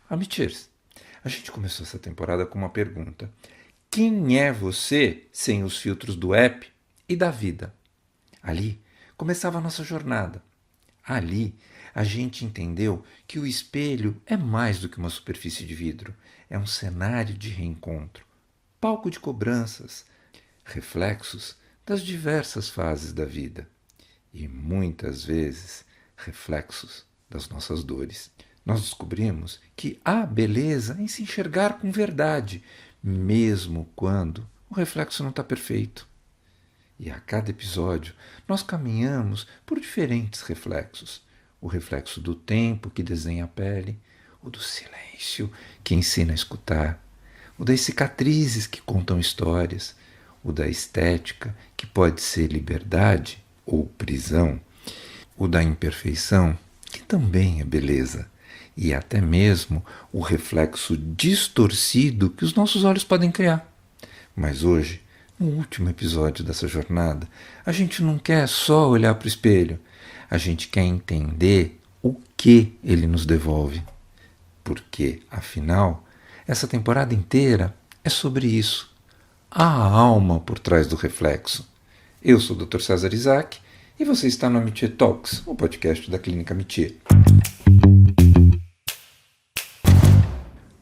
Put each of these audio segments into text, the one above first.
Amityrs, a gente começou essa temporada com uma pergunta. Quem é você sem os filtros do app e da vida? Ali começava a nossa jornada. Ali a gente entendeu que o espelho é mais do que uma superfície de vidro. É um cenário de reencontro, palco de cobranças, reflexos das diversas fases da vida e, muitas vezes, reflexos das nossas dores. Nós descobrimos que há beleza em se enxergar com verdade, mesmo quando o reflexo não está perfeito. E a cada episódio nós caminhamos por diferentes reflexos. O reflexo do tempo que desenha a pele, o do silêncio que ensina a escutar, o das cicatrizes que contam histórias, o da estética que pode ser liberdade ou prisão, o da imperfeição que também é beleza, e até mesmo o reflexo distorcido que os nossos olhos podem criar. Mas hoje, no último episódio dessa jornada, a gente não quer só olhar para o espelho, a gente quer entender o que ele nos devolve. Porque, afinal, essa temporada inteira é sobre isso. Há a alma por trás do reflexo. Eu sou o Dr. César Isaac e você está no Amitié Talks, o podcast da Clínica Amitié.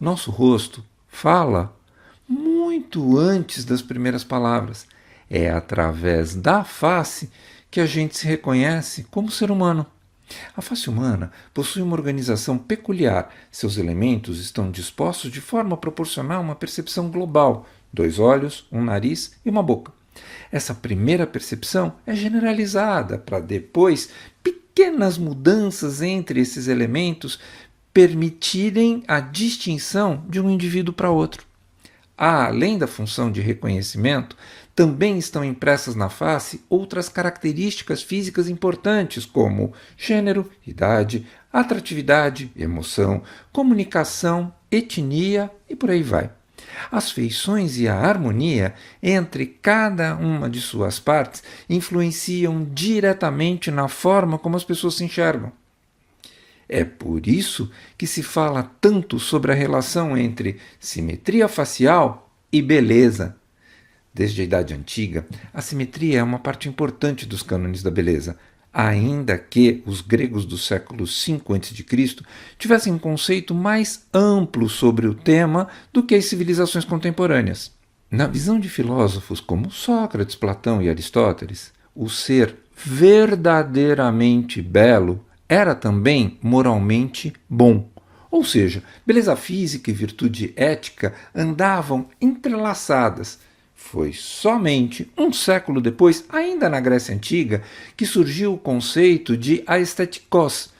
Nosso rosto fala muito antes das primeiras palavras. É através da face que a gente se reconhece como ser humano. A face humana possui uma organização peculiar. Seus elementos estão dispostos de forma proporcional a uma percepção global: 2 olhos, um nariz e uma boca. Essa primeira percepção é generalizada para depois pequenas mudanças entre esses elementos permitirem a distinção de um indivíduo para outro. Além da função de reconhecimento, também estão impressas na face outras características físicas importantes, como gênero, idade, atratividade, emoção, comunicação, etnia e por aí vai. As feições e a harmonia entre cada uma de suas partes influenciam diretamente na forma como as pessoas se enxergam. É por isso que se fala tanto sobre a relação entre simetria facial e beleza. Desde a Idade Antiga, a simetria é uma parte importante dos cânones da beleza, ainda que os gregos do século V a.C. tivessem um conceito mais amplo sobre o tema do que as civilizações contemporâneas. Na visão de filósofos como Sócrates, Platão e Aristóteles, o ser verdadeiramente belo era também moralmente bom. Ou seja, beleza física e virtude ética andavam entrelaçadas. Foi somente um século depois, ainda na Grécia Antiga, que surgiu o conceito de aesthetikos,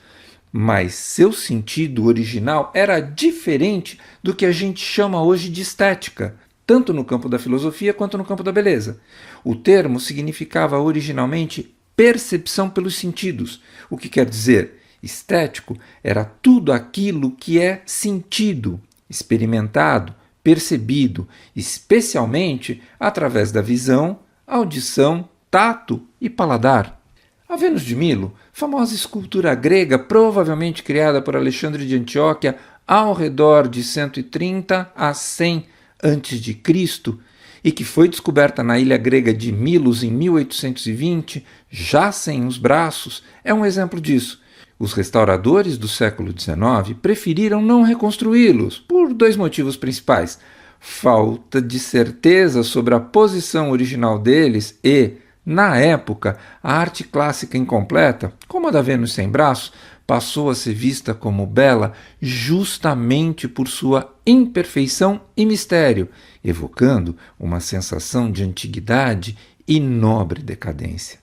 mas seu sentido original era diferente do que a gente chama hoje de estética, tanto no campo da filosofia quanto no campo da beleza. O termo significava originalmente percepção pelos sentidos, o que quer dizer, estético era tudo aquilo que é sentido, experimentado, percebido, especialmente através da visão, audição, tato e paladar. A Vênus de Milo, famosa escultura grega provavelmente criada por Alexandre de Antioquia ao redor de 130 a 100 a.C., e que foi descoberta na ilha grega de Milos em 1820, já sem os braços, é um exemplo disso. Os restauradores do século XIX preferiram não reconstruí-los por 2 motivos principais: falta de certeza sobre a posição original deles e, na época, a arte clássica incompleta, como a da Vênus sem braços, passou a ser vista como bela justamente por sua imperfeição e mistério, evocando uma sensação de antiguidade e nobre decadência.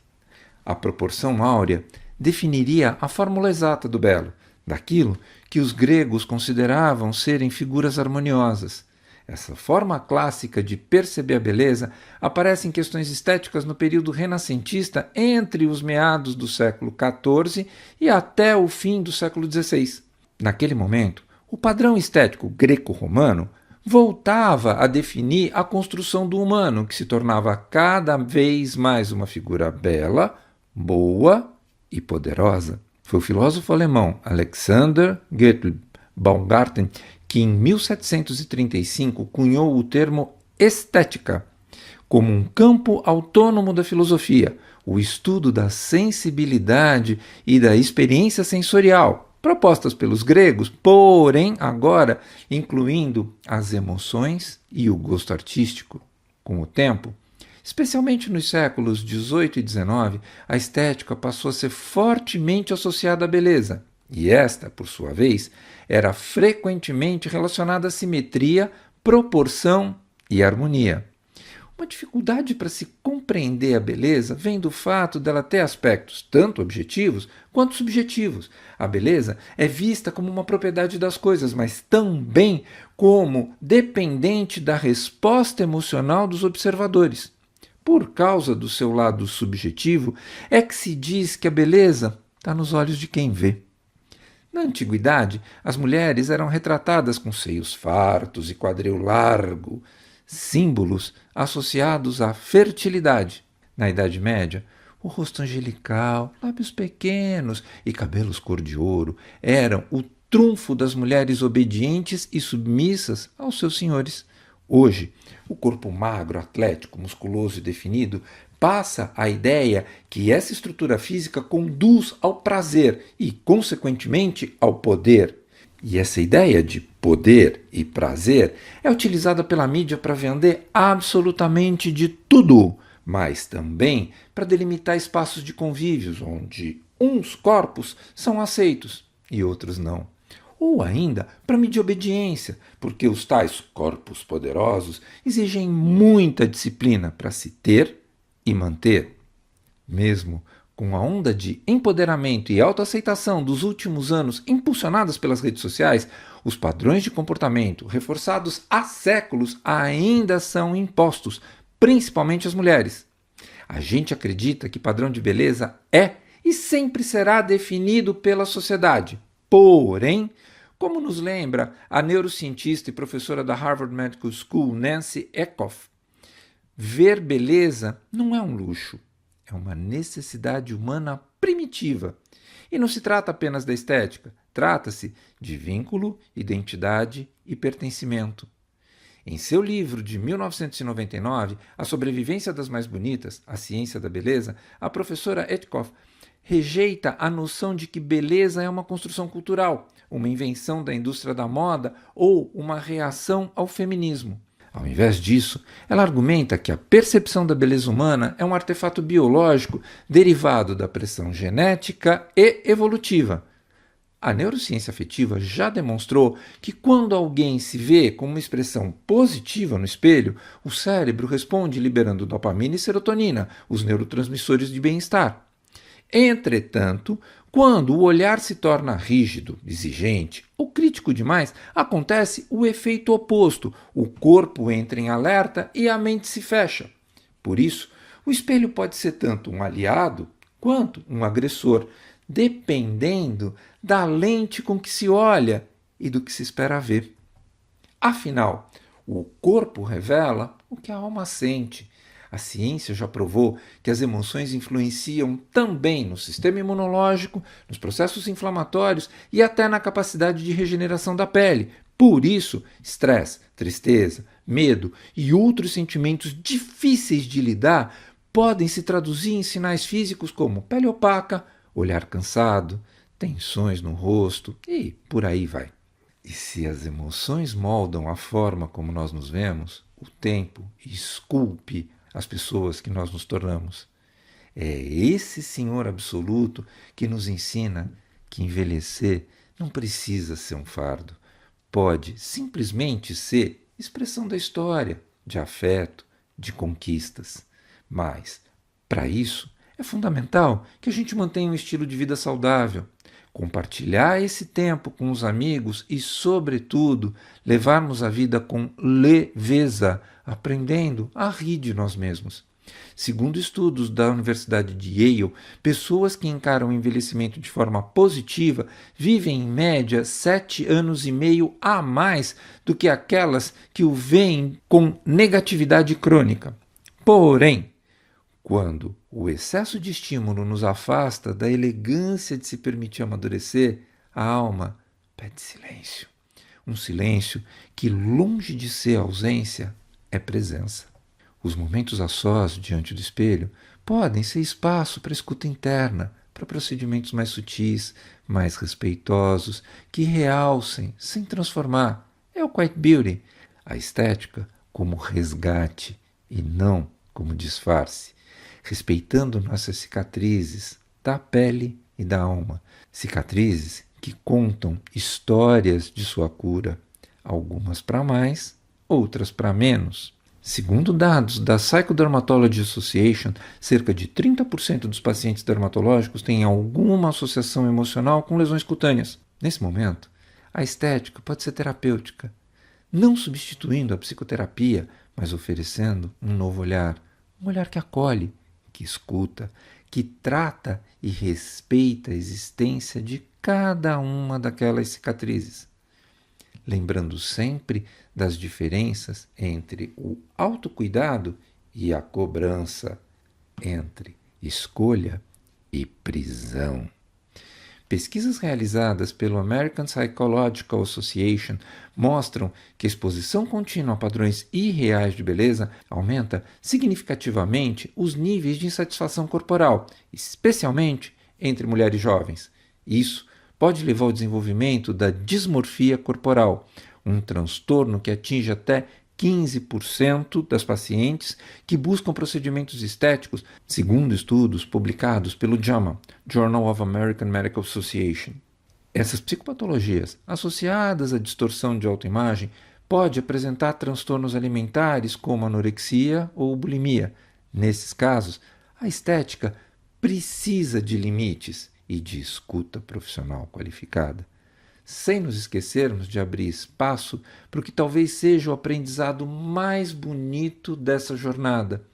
A proporção áurea definiria a fórmula exata do belo, daquilo que os gregos consideravam serem figuras harmoniosas. Essa forma clássica de perceber a beleza aparece em questões estéticas no período renascentista entre os meados do século XIV e até o fim do século XVI. Naquele momento, o padrão estético greco-romano voltava a definir a construção do humano, que se tornava cada vez mais uma figura bela, boa e poderosa. Foi o filósofo alemão Alexander Gottlieb Baumgarten, que em 1735 cunhou o termo estética como um campo autônomo da filosofia, o estudo da sensibilidade e da experiência sensorial, propostas pelos gregos, porém agora incluindo as emoções e o gosto artístico. Com o tempo, especialmente nos séculos XVIII e XIX, a estética passou a ser fortemente associada à beleza, e esta, por sua vez, era frequentemente relacionada à simetria, proporção e harmonia. Uma dificuldade para se compreender a beleza vem do fato dela ter aspectos tanto objetivos quanto subjetivos. A beleza é vista como uma propriedade das coisas, mas também como dependente da resposta emocional dos observadores. Por causa do seu lado subjetivo, é que se diz que a beleza está nos olhos de quem vê. Na antiguidade, as mulheres eram retratadas com seios fartos e quadril largo, símbolos associados à fertilidade. Na Idade Média, o rosto angelical, lábios pequenos e cabelos cor de ouro eram o trunfo das mulheres obedientes e submissas aos seus senhores. Hoje, o corpo magro, atlético, musculoso e definido passa a ideia que essa estrutura física conduz ao prazer e, consequentemente, ao poder. E essa ideia de poder e prazer é utilizada pela mídia para vender absolutamente de tudo, mas também para delimitar espaços de convívios onde uns corpos são aceitos e outros não. Ou ainda para medir obediência, porque os tais corpos poderosos exigem muita disciplina para se ter e manter. Mesmo com a onda de empoderamento e autoaceitação dos últimos anos impulsionadas pelas redes sociais, os padrões de comportamento, reforçados há séculos, ainda são impostos, principalmente às mulheres. A gente acredita que padrão de beleza é e sempre será definido pela sociedade. Porém, como nos lembra a neurocientista e professora da Harvard Medical School, Nancy Eckhoff, ver beleza não é um luxo, é uma necessidade humana primitiva. E não se trata apenas da estética, trata-se de vínculo, identidade e pertencimento. Em seu livro de 1999, A Sobrevivência das Mais Bonitas, A Ciência da Beleza, a professora Eckhoff rejeita a noção de que beleza é uma construção cultural, uma invenção da indústria da moda ou uma reação ao feminismo. Ao invés disso, ela argumenta que a percepção da beleza humana é um artefato biológico derivado da pressão genética e evolutiva. A neurociência afetiva já demonstrou que quando alguém se vê com uma expressão positiva no espelho, o cérebro responde liberando dopamina e serotonina, os neurotransmissores de bem-estar. Entretanto, quando o olhar se torna rígido, exigente ou crítico demais, acontece o efeito oposto. O corpo entra em alerta e a mente se fecha. Por isso, o espelho pode ser tanto um aliado quanto um agressor, dependendo da lente com que se olha e do que se espera ver. Afinal, o corpo revela o que a alma sente. A ciência já provou que as emoções influenciam também no sistema imunológico, nos processos inflamatórios e até na capacidade de regeneração da pele. Por isso, estresse, tristeza, medo e outros sentimentos difíceis de lidar podem se traduzir em sinais físicos como pele opaca, olhar cansado, tensões no rosto e por aí vai. E se as emoções moldam a forma como nós nos vemos, o tempo esculpe as pessoas que nós nos tornamos. É esse Senhor absoluto que nos ensina que envelhecer não precisa ser um fardo. Pode simplesmente ser expressão da história, de afeto, de conquistas. Mas, para isso, é fundamental que a gente mantenha um estilo de vida saudável, compartilhar esse tempo com os amigos e, sobretudo, levarmos a vida com leveza, aprendendo a rir de nós mesmos. Segundo estudos da Universidade de Yale, pessoas que encaram o envelhecimento de forma positiva vivem em média 7 anos e meio a mais do que aquelas que o veem com negatividade crônica. Porém, quando o excesso de estímulo nos afasta da elegância de se permitir amadurecer, a alma pede silêncio. Um silêncio que, longe de ser ausência, é presença. Os momentos a sós diante do espelho podem ser espaço para escuta interna, para procedimentos mais sutis, mais respeitosos, que realcem sem transformar. É o Quiet Beauty, a estética como resgate e não como disfarce, respeitando nossas cicatrizes da pele e da alma, cicatrizes que contam histórias de sua cura, algumas para mais, outras para menos. Segundo dados da Psychodermatology Association, cerca de 30% dos pacientes dermatológicos têm alguma associação emocional com lesões cutâneas. Nesse momento, a estética pode ser terapêutica, não substituindo a psicoterapia, mas oferecendo um novo olhar, um olhar que acolhe, que escuta, que trata e respeita a existência de cada uma daquelas cicatrizes, lembrando sempre das diferenças entre o autocuidado e a cobrança, entre escolha e prisão. Pesquisas realizadas pelo American Psychological Association mostram que a exposição contínua a padrões irreais de beleza aumenta significativamente os níveis de insatisfação corporal, especialmente entre mulheres jovens. Isso pode levar ao desenvolvimento da dismorfia corporal, um transtorno que atinge até 15% das pacientes que buscam procedimentos estéticos, segundo estudos publicados pelo JAMA, Journal of American Medical Association. Essas psicopatologias, associadas à distorção de autoimagem, podem apresentar transtornos alimentares como anorexia ou bulimia. Nesses casos, a estética precisa de limites e de escuta profissional qualificada, sem nos esquecermos de abrir espaço para o que talvez seja o aprendizado mais bonito dessa jornada,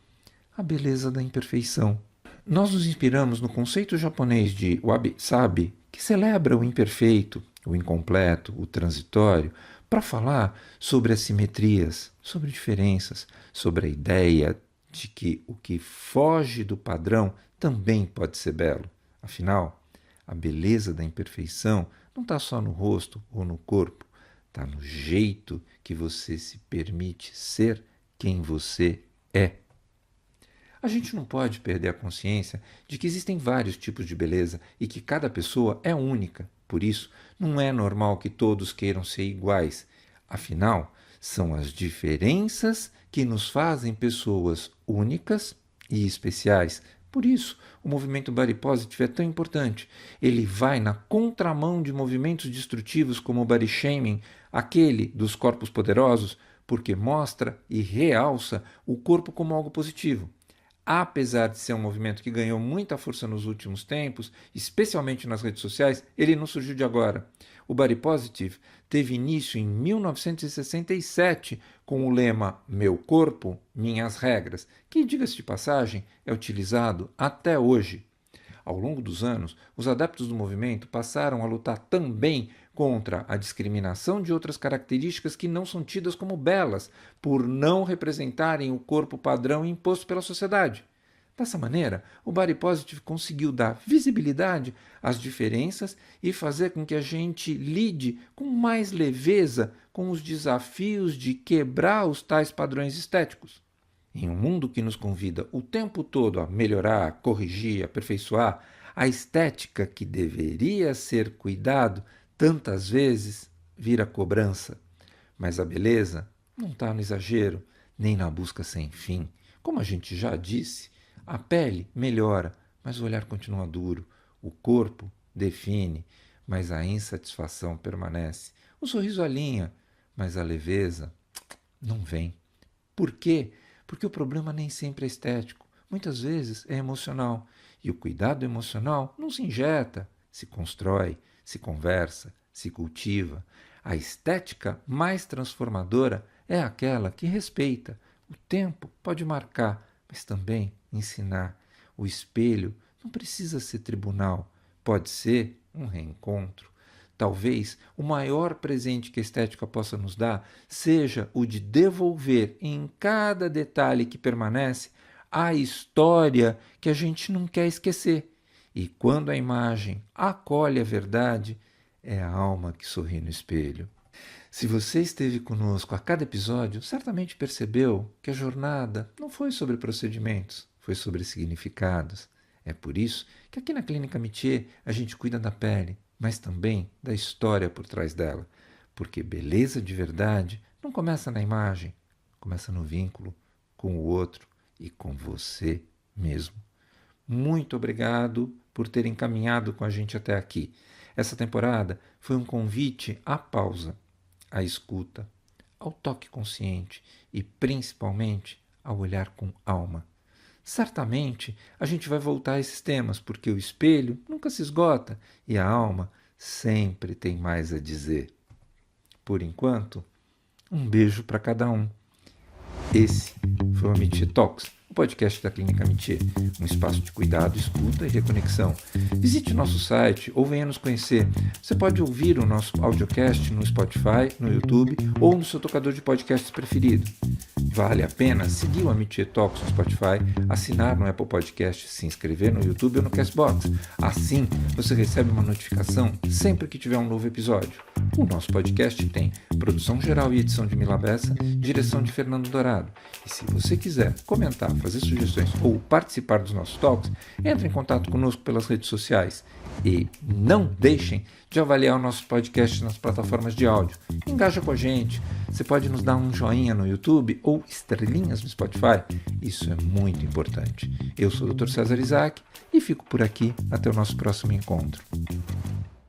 a beleza da imperfeição. Nós nos inspiramos no conceito japonês de wabi-sabi, que celebra o imperfeito, o incompleto, o transitório, para falar sobre assimetrias, sobre diferenças, sobre a ideia de que o que foge do padrão também pode ser belo. Afinal, a beleza da imperfeição não está só no rosto ou no corpo, está no jeito que você se permite ser quem você é. A gente não pode perder a consciência de que existem vários tipos de beleza e que cada pessoa é única. Por isso, não é normal que todos queiram ser iguais. Afinal, são as diferenças que nos fazem pessoas únicas e especiais. Por isso, o movimento Body Positive é tão importante. Ele vai na contramão de movimentos destrutivos como o body shaming, aquele dos corpos poderosos, porque mostra e realça o corpo como algo positivo. Apesar de ser um movimento que ganhou muita força nos últimos tempos, especialmente nas redes sociais, ele não surgiu de agora. O Body Positive teve início em 1967 com o lema Meu Corpo, Minhas Regras, que, diga-se de passagem, é utilizado até hoje. Ao longo dos anos, os adeptos do movimento passaram a lutar também contra a discriminação de outras características que não são tidas como belas, por não representarem o corpo padrão imposto pela sociedade. Dessa maneira, o Body Positive conseguiu dar visibilidade às diferenças e fazer com que a gente lide com mais leveza com os desafios de quebrar os tais padrões estéticos. Em um mundo que nos convida o tempo todo a melhorar, corrigir, aperfeiçoar, a estética que deveria ser cuidado tantas vezes vira cobrança. Mas a beleza não está no exagero, nem na busca sem fim. Como a gente já disse, a pele melhora, mas o olhar continua duro. O corpo define, mas a insatisfação permanece. O sorriso alinha, mas a leveza não vem. Por quê? Porque o problema nem sempre é estético. Muitas vezes é emocional. E o cuidado emocional não se injeta, se constrói, se conversa, se cultiva. A estética mais transformadora é aquela que respeita. O tempo pode marcar, mas também ensinar. O espelho não precisa ser tribunal, pode ser um reencontro. Talvez o maior presente que a estética possa nos dar seja o de devolver em cada detalhe que permanece a história que a gente não quer esquecer. E quando a imagem acolhe a verdade, é a alma que sorri no espelho. Se você esteve conosco a cada episódio, certamente percebeu que a jornada não foi sobre procedimentos, foi sobre significados. É por isso que aqui na Clínica Métier a gente cuida da pele, mas também da história por trás dela. Porque beleza de verdade não começa na imagem, começa no vínculo com o outro e com você mesmo. Muito obrigado por terem caminhado com a gente até aqui. Essa temporada foi um convite à pausa, à escuta, ao toque consciente e, principalmente, ao olhar com alma. Certamente a gente vai voltar a esses temas, porque o espelho nunca se esgota e a alma sempre tem mais a dizer. Por enquanto, um beijo para cada um. Esse foi o Métier Talks, o podcast da Clínica Métier, um espaço de cuidado, escuta e reconexão. Visite nosso site ou venha nos conhecer. Você pode ouvir o nosso audiocast no Spotify, no YouTube ou no seu tocador de podcasts preferido. Vale a pena seguir o Métier Talks no Spotify, assinar no Apple Podcast, se inscrever no YouTube ou no Castbox. Assim, você recebe uma notificação sempre que tiver um novo episódio. O nosso podcast tem produção geral e edição de Mila Bessa, direção de Fernando Dourado. E se você quiser comentar, fazer sugestões ou participar dos nossos talks, entre em contato conosco pelas redes sociais. E não deixem de avaliar o nosso podcast nas plataformas de áudio. Engaja com a gente. Você pode nos dar um joinha no YouTube ou estrelinhas no Spotify. Isso é muito importante. Eu sou o Dr. César Isaac e fico por aqui até o nosso próximo encontro.